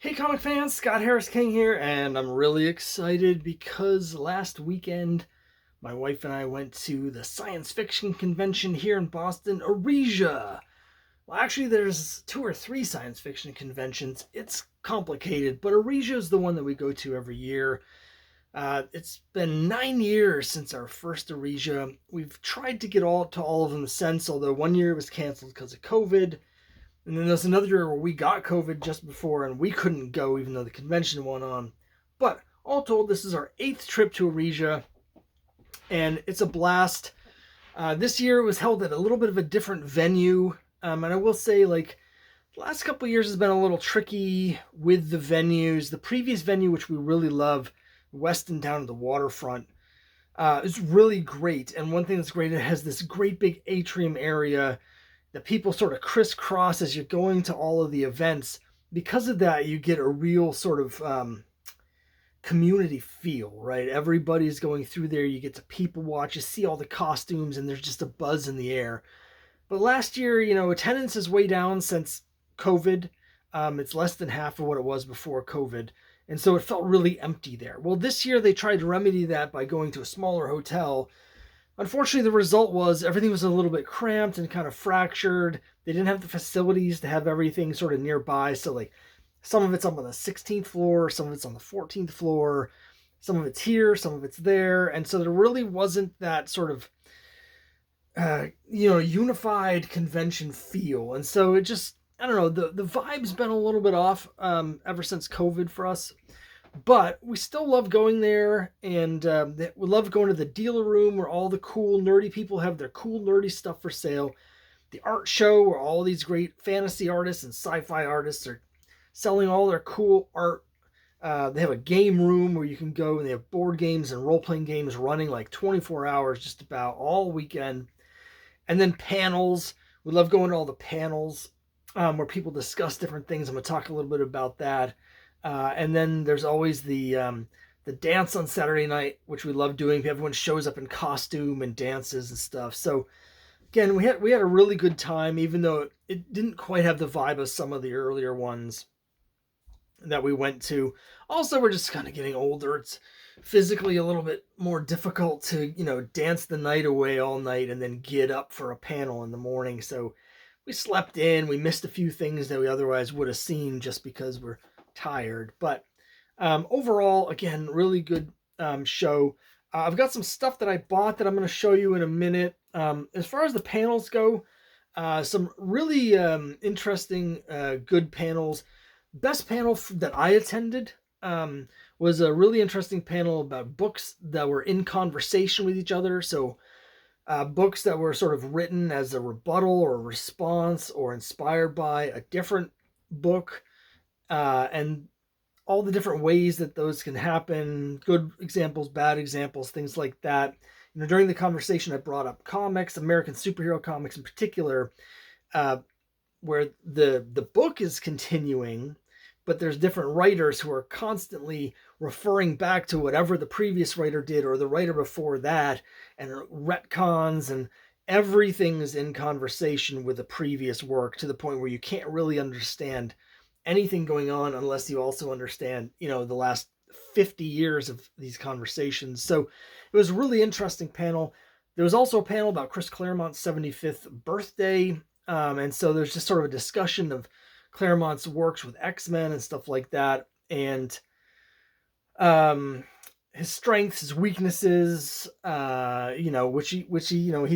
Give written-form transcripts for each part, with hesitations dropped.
Hey, comic fans, Scott Harris King here, and I'm really excited because last weekend my wife and I went to the science fiction convention here in Boston, Arisia. Well, actually, there's two or three science fiction conventions. It's complicated, but Arisia is the one that we go to every year. It's been 9 years since our first Arisia. We've tried to get all of them since, although one year it was canceled because of COVID. And then there's another year where we got COVID just before and we couldn't go even though the convention went on. But all told, this is our eighth trip to Arisia and it's a blast. This year it was held at a little bit of a different venue. And I will say, like, the last couple of years has been a little tricky with the venues. The previous venue, which we really love, Weston down at the waterfront, is really great. And one thing that's great, it has this great big atrium area that people sort of crisscross as you're going to all of the events. Because of that, you get a real sort of community feel, right? Everybody's going through there. You get to people watch, you see all the costumes, and there's just a buzz in the air. But last year, attendance is way down since COVID. It's less than half of what it was before COVID. And so it felt really empty there. Well, this year they tried to remedy that by going to a smaller hotel. Unfortunately, the result was everything was a little bit cramped and kind of fractured. They didn't have the facilities to have everything sort of nearby. So, like, some of it's up on the 16th floor, some of it's on the 14th floor, some of it's here, some of it's there. And so there really wasn't that sort of, unified convention feel. And so it just, I don't know, the vibe's been a little bit off ever since COVID for us. But we still love going there, and we love going to the dealer room where all the cool, nerdy people have their cool, nerdy stuff for sale. The art show where all these great fantasy artists and sci-fi artists are selling all their cool art. They have a game room where you can go, and they have board games and role-playing games running like 24 hours just about all weekend. And then panels. We love going to all the panels where people discuss different things. I'm going to talk a little bit about that. And then there's always the dance on Saturday night, which we love doing. Everyone shows up in costume and dances and stuff. So again, we had a really good time, even though it didn't quite have the vibe of some of the earlier ones that we went to. Also, we're just kind of getting older. It's physically a little bit more difficult to dance the night away all night and then get up for a panel in the morning. So we slept in. We missed a few things that we otherwise would have seen just because we're tired. But overall, again, really good show. I've got some stuff that I bought that I'm going to show you in a minute. As far as the panels go, some really interesting, good panels. Best panel that I attended was a really interesting panel about books that were in conversation with each other. So books that were sort of written as a rebuttal or a response or inspired by a different book. And all the different ways that those can happen, good examples, bad examples, things like that. During the conversation, I brought up comics, American superhero comics in particular, where the book is continuing, but there's different writers who are constantly referring back to whatever the previous writer did or the writer before that, and retcons, and everything is in conversation with the previous work to the point where you can't really understand anything going on unless you also understand, the last 50 years of these conversations. So it was a really interesting panel. There was also a panel about Chris Claremont's 75th birthday. And so there's just sort of a discussion of Claremont's works with X-Men and stuff like that. And his strengths, his weaknesses, he's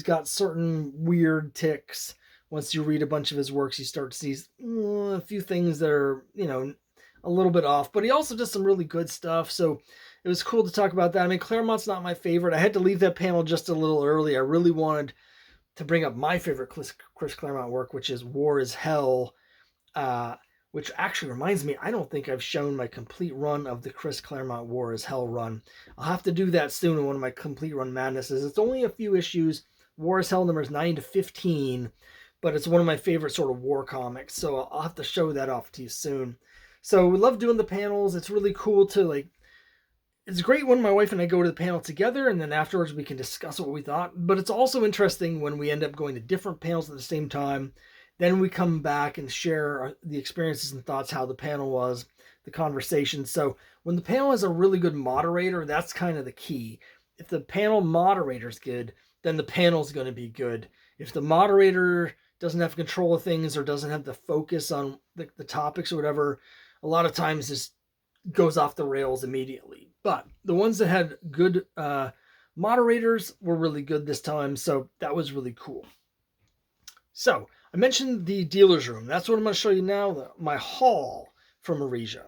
got certain weird ticks. Once you read a bunch of his works, you start to see a few things that are, a little bit off. But he also does some really good stuff. So it was cool to talk about that. I mean, Claremont's not my favorite. I had to leave that panel just a little early. I really wanted to bring up my favorite Chris Claremont work, which is War is Hell, which actually reminds me, I don't think I've shown my complete run of the Chris Claremont War is Hell run. I'll have to do that soon in one of my complete run madnesses. It's only a few issues. War is Hell numbers 9 to 15. But it's one of my favorite sort of war comics, so I'll have to show that off to you soon. So we love doing the panels. It's really cool to, it's great when my wife and I go to the panel together, and then afterwards we can discuss what we thought. But it's also interesting when we end up going to different panels at the same time, Then we come back and share the experiences and thoughts, how the panel was, the conversation. So when the panel is a really good moderator, that's kind of the key. If the panel moderator's good, then the panel's going to be good. If the moderator doesn't have control of things or doesn't have the focus on the topics or whatever, a lot of times this goes off the rails immediately. But the ones that had good moderators were really good this time, so that was really cool. So I mentioned the dealer's room. That's what I'm going to show you now, my haul from Arisia.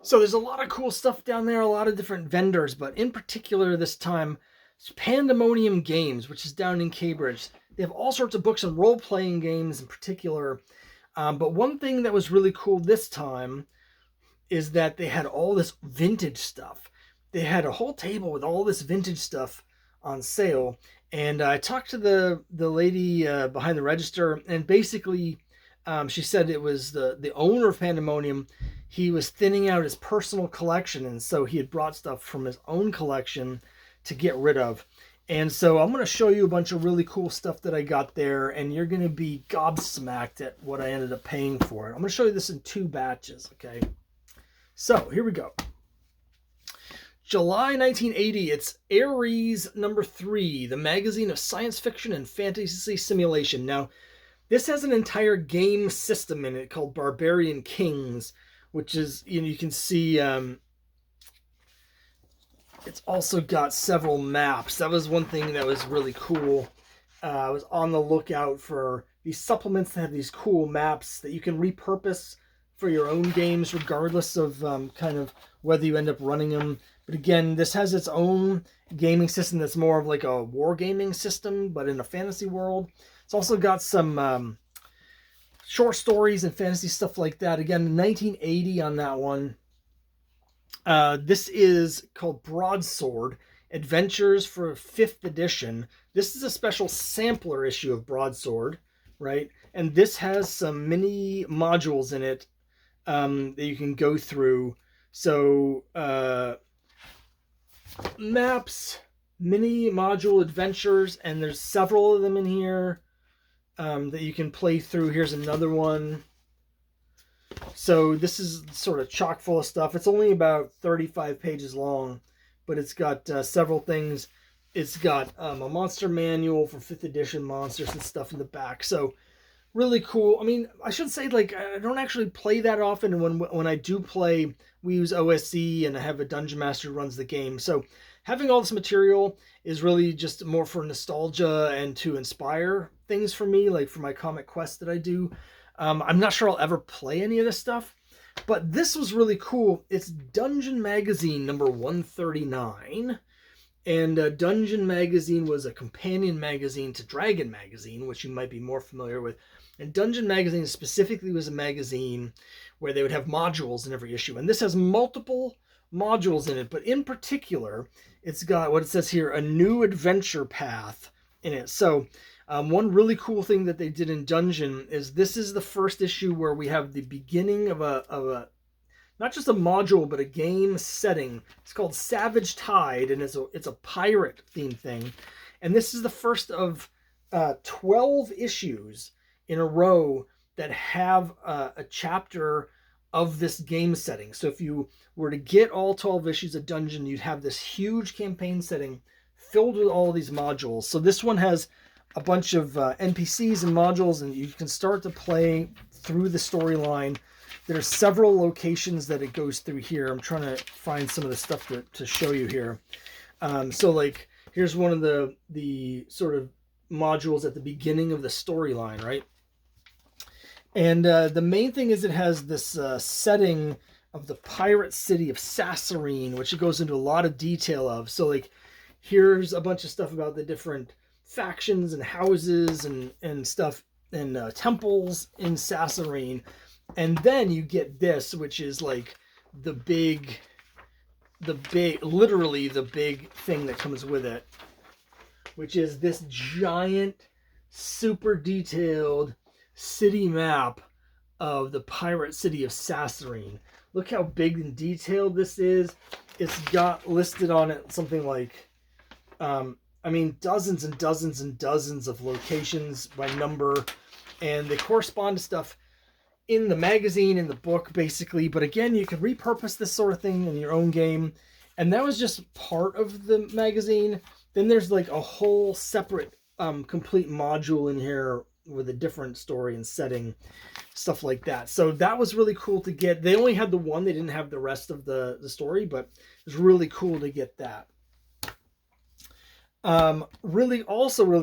So there's a lot of cool stuff down there, a lot of different vendors, but in particular this time, it's Pandemonium Games, which is down in Cambridge. They have all sorts of books and role-playing games in particular. But one thing that was really cool this time is that they had all this vintage stuff. They had a whole table with all this vintage stuff on sale. And I talked to the lady behind the register, and basically she said it was the owner of Pandemonium. He was thinning out his personal collection, and so he had brought stuff from his own collection to get rid of. And so I'm going to show you a bunch of really cool stuff that I got there, and you're going to be gobsmacked at what I ended up paying for it. I'm going to show you this in 2 batches, okay? So here we go. July 1980, it's Aries #3, the magazine of science fiction and fantasy simulation. Now, this has an entire game system in it called Barbarian Kings, which is, you can see it's also got several maps. That was one thing that was really cool. I was on the lookout for these supplements that have these cool maps that you can repurpose for your own games, regardless of kind of whether you end up running them. But again, this has its own gaming system that's more of like a wargaming system, but in a fantasy world. It's also got some short stories and fantasy stuff like that. Again, 1980 on that one. This is called Broadsword, Adventures for 5th edition. This is a special sampler issue of Broadsword, right? And this has some mini modules in it that you can go through. So, maps, mini module adventures, and there's several of them in here that you can play through. Here's another one. So this is sort of chock full of stuff. It's only about 35 pages long, but it's got several things. It's got a monster manual for 5th edition monsters and stuff in the back. So really cool. I mean, I should say, like, I don't actually play that often. And when I do play, we use OSE, and I have a dungeon master who runs the game. So having all this material is really just more for nostalgia and to inspire things for me, like for my comic quest that I do. I'm not sure I'll ever play any of this stuff, but this was really cool. It's Dungeon Magazine number 139. And Dungeon Magazine was a companion magazine to Dragon Magazine, which you might be more familiar with. And Dungeon Magazine specifically was a magazine where they would have modules in every issue. And this has multiple modules in it, but in particular, it's got what it says here, a new adventure path in it. So one really cool thing that they did in Dungeon is this is the first issue where we have the beginning of a not just a module, but a game setting. It's called Savage Tide, and it's a pirate themed thing. And this is the first of 12 issues in a row that have a chapter of this game setting. So if you were to get all 12 issues of Dungeon, you'd have this huge campaign setting filled with all these modules. So this one has a bunch of NPCs and modules, and you can start to play through the storyline. There are several locations that it goes through here. I'm trying to find some of the stuff to show you here. So like, here's one of the sort of modules at the beginning of the storyline, right? And the main thing is it has this setting of the pirate city of Sassarine, which it goes into a lot of detail of. So like, here's a bunch of stuff about the different factions and houses and stuff and temples in Sassarine. And then you get this, which is like literally the big thing that comes with it, which is this giant, super detailed city map of the pirate city of Sassarine. Look how big and detailed this is. It's got listed on it something like, I mean, dozens and dozens and dozens of locations by number. and they correspond to stuff in the magazine, in the book, basically. But again, you can repurpose this sort of thing in your own game. And that was just part of the magazine. Then there's like a whole separate complete module in here with a different story and setting, stuff like that. So that was really cool to get. They only had the one, they didn't have the rest of the story, but it was really cool to get that. Really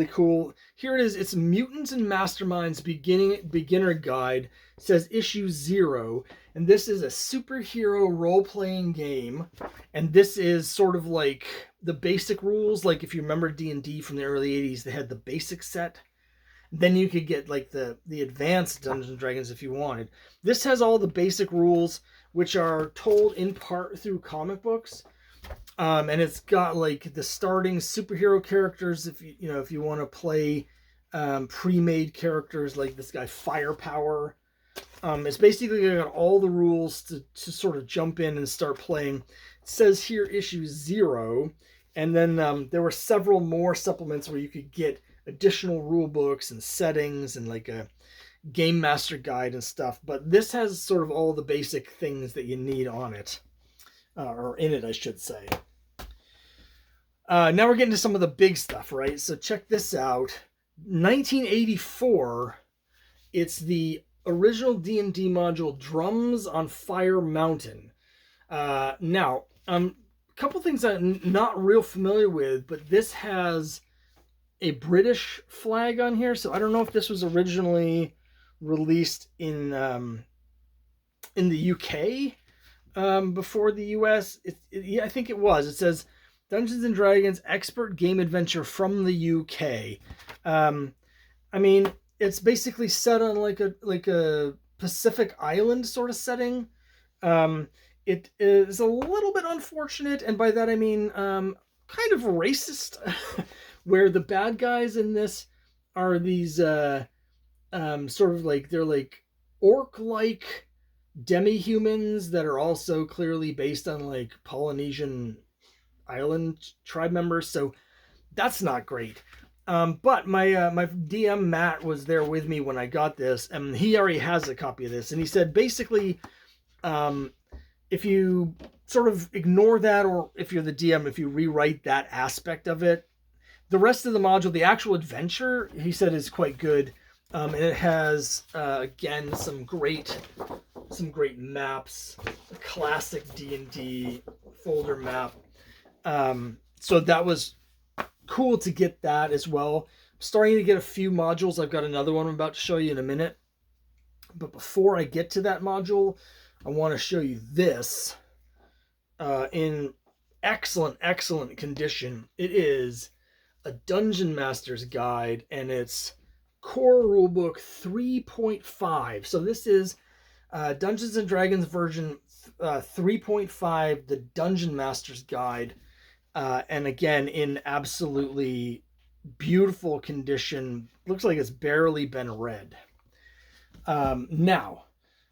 cool. Here it is. It's Mutants and Masterminds Beginner Guide. It says issue 0, and this is a superhero role-playing game. And this is sort of like the basic rules. Like if you remember D&D from the early 80s, they had the basic set. Then you could get like the advanced Dungeons and Dragons if you wanted. This has all the basic rules, which are told in part through comic books. And it's got like the starting superhero characters if you want to play pre-made characters like this guy Firepower. It's basically got all the rules to sort of jump in and start playing. It says here issue 0, and then there were several more supplements where you could get additional rule books and settings and like a game master guide and stuff. But this has sort of all the basic things that you need on it. Or in it, I should say. Now we're getting to some of the big stuff, right? So check this out. 1984, it's the original D&D module, Drums on Fire Mountain. Now, a couple things I'm not real familiar with, but this has a British flag on here, so I don't know if this was originally released in the UK. Before the US, I think it was. It says Dungeons and Dragons Expert Game Adventure from the UK. I mean, it's basically set on like a Pacific Island sort of setting. It is a little bit unfortunate, and by that I mean kind of racist, where the bad guys in this are these sort of like they're like orc-like demi-humans that are also clearly based on like Polynesian island tribe members, so that's not great. But my DM Matt was there with me when I got this, and he already has a copy of this, and he said basically if you sort of ignore that, or if you're the DM, if you rewrite that aspect of it, the rest of the module, the actual adventure, he said, is quite good. And it has again some great maps, a classic D&D folder map. So that was cool to get that as well. I'm starting to get a few modules. I've got another one I'm about to show you in a minute. But before I get to that module, I want to show you this in excellent condition. It is a Dungeon Master's Guide, and it's Core Rulebook 3.5. So this is Dungeons and Dragons version 3.5, the Dungeon Master's Guide, and again in absolutely beautiful condition. Looks like it's barely been read. Now,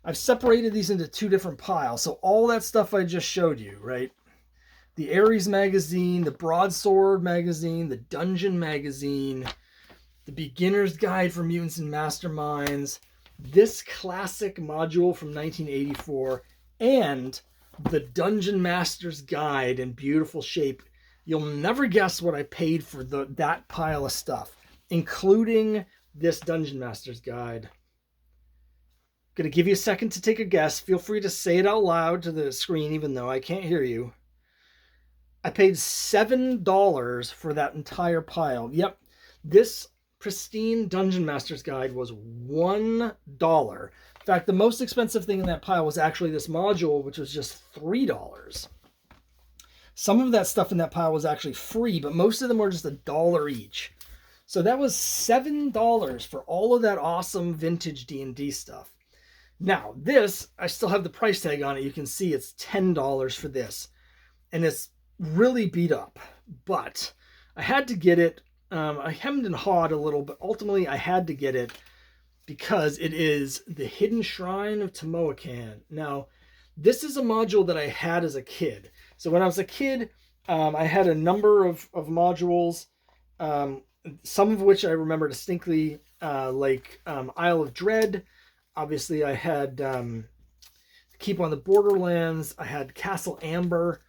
I've separated these into two different piles. So all that stuff I just showed you, right? The Ares magazine, the Broadsword magazine, the Dungeon magazine, the Beginner's Guide for Mutants and Masterminds, this classic module from 1984, and the Dungeon Master's Guide in beautiful shape. You'll never guess what I paid for that pile of stuff, including this Dungeon Master's Guide. Going to give you a second to take a guess. Feel free to say it out loud to the screen, even though I can't hear you. I paid $7 for that entire pile. Yep, this pristine Dungeon Master's Guide was $1. In fact, the most expensive thing in that pile was actually this module, which was just $3. Some of that stuff in that pile was actually free, but most of them were just $1 each. So that was $7 for all of that awesome vintage D&D stuff. Now, this, I still have the price tag on it. You can see it's $10 for this. And it's really beat up. But I had to get it. I hemmed and hawed a little, but ultimately I had to get it because it is the Hidden Shrine of Temoacan. Now, this is a module that I had as a kid. So when I was a kid, I had a number of modules, some of which I remember distinctly. Isle of Dread. Obviously, I had Keep on the Borderlands. I had Castle Amber.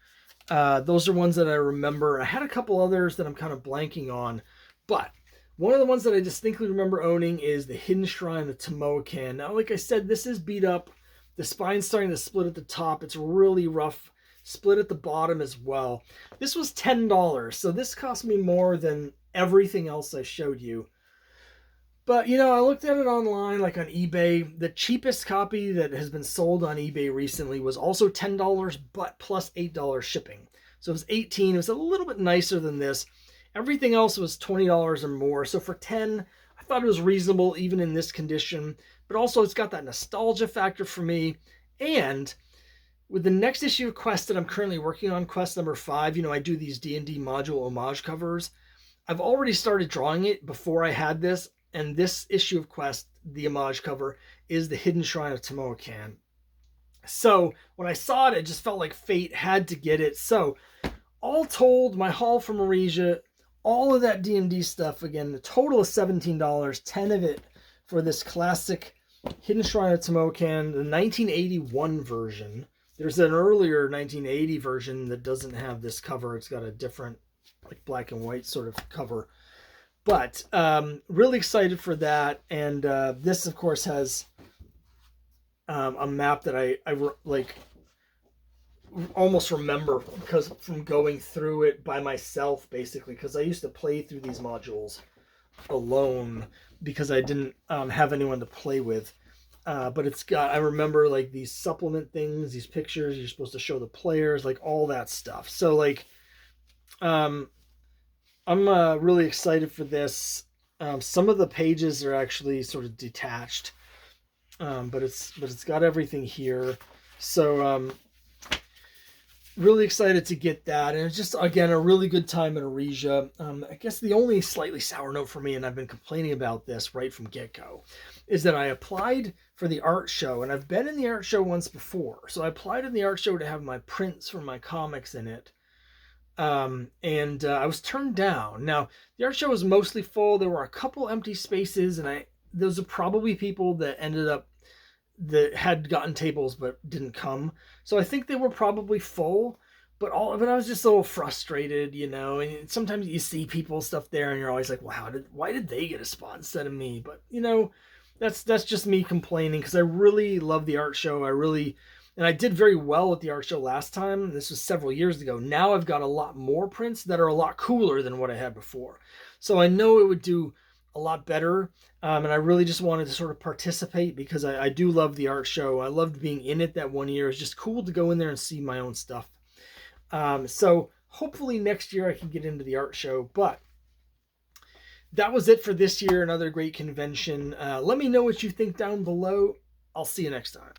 Those are ones that I remember. I had a couple others that I'm kind of blanking on, but one of the ones that I distinctly remember owning is the Hidden Shrine of Temoacan. Now, like I said, this is beat up. The spine's starting to split at the top. It's really rough. Split at the bottom as well. This was $10, so this cost me more than everything else I showed you. But, I looked at it online, like on eBay. The cheapest copy that has been sold on eBay recently was also $10, but plus $8 shipping. So it was $18. It was a little bit nicer than this. Everything else was $20 or more. So for $10, I thought it was reasonable, even in this condition. But also, it's got that nostalgia factor for me. And with the next issue of Quest that I'm currently working on, Quest number 5, I do these D&D module homage covers. I've already started drawing it before I had this. And this issue of Quest, the homage cover, is the Hidden Shrine of Temoacan. So when I saw it, it just felt like fate had to get it. So all told, my haul from Arisia, all of that D&D stuff, again, the total is $17, 10 of it for this classic Hidden Shrine of Temoacan, the 1981 version. There's an earlier 1980 version that doesn't have this cover. It's got a different, like, black and white sort of cover. But really excited for that. And this, of course, has a map that I like almost remember because from going through it by myself, basically, because I used to play through these modules alone because I didn't have anyone to play with. But it's got, I remember like these supplement things, these pictures, you're supposed to show the players, like all that stuff. So like, I'm really excited for this. Some of the pages are actually sort of detached, but it's got everything here. So really excited to get that, and it's just again a really good time in Arisia. I guess the only slightly sour note for me, and I've been complaining about this right from get-go, is that I applied for the art show, and I've been in the art show once before. So I applied in the art show to have my prints from my comics in it. And I was turned down. Now, the art show was mostly full. There were a couple empty spaces, and those are probably people that ended up that had gotten tables but didn't come. So I think they were probably full, but all of it, I was just a little frustrated, and sometimes you see people stuff there and you're always like, well, why did they get a spot instead of me? But that's just me complaining because I really love the art show. And I did very well at the art show last time. This was several years ago. Now I've got a lot more prints that are a lot cooler than what I had before. So I know it would do a lot better. And I really just wanted to sort of participate because I do love the art show. I loved being in it that one year. It's just cool to go in there and see my own stuff. So hopefully next year I can get into the art show. But that was it for this year. Another great convention. Let me know what you think down below. I'll see you next time.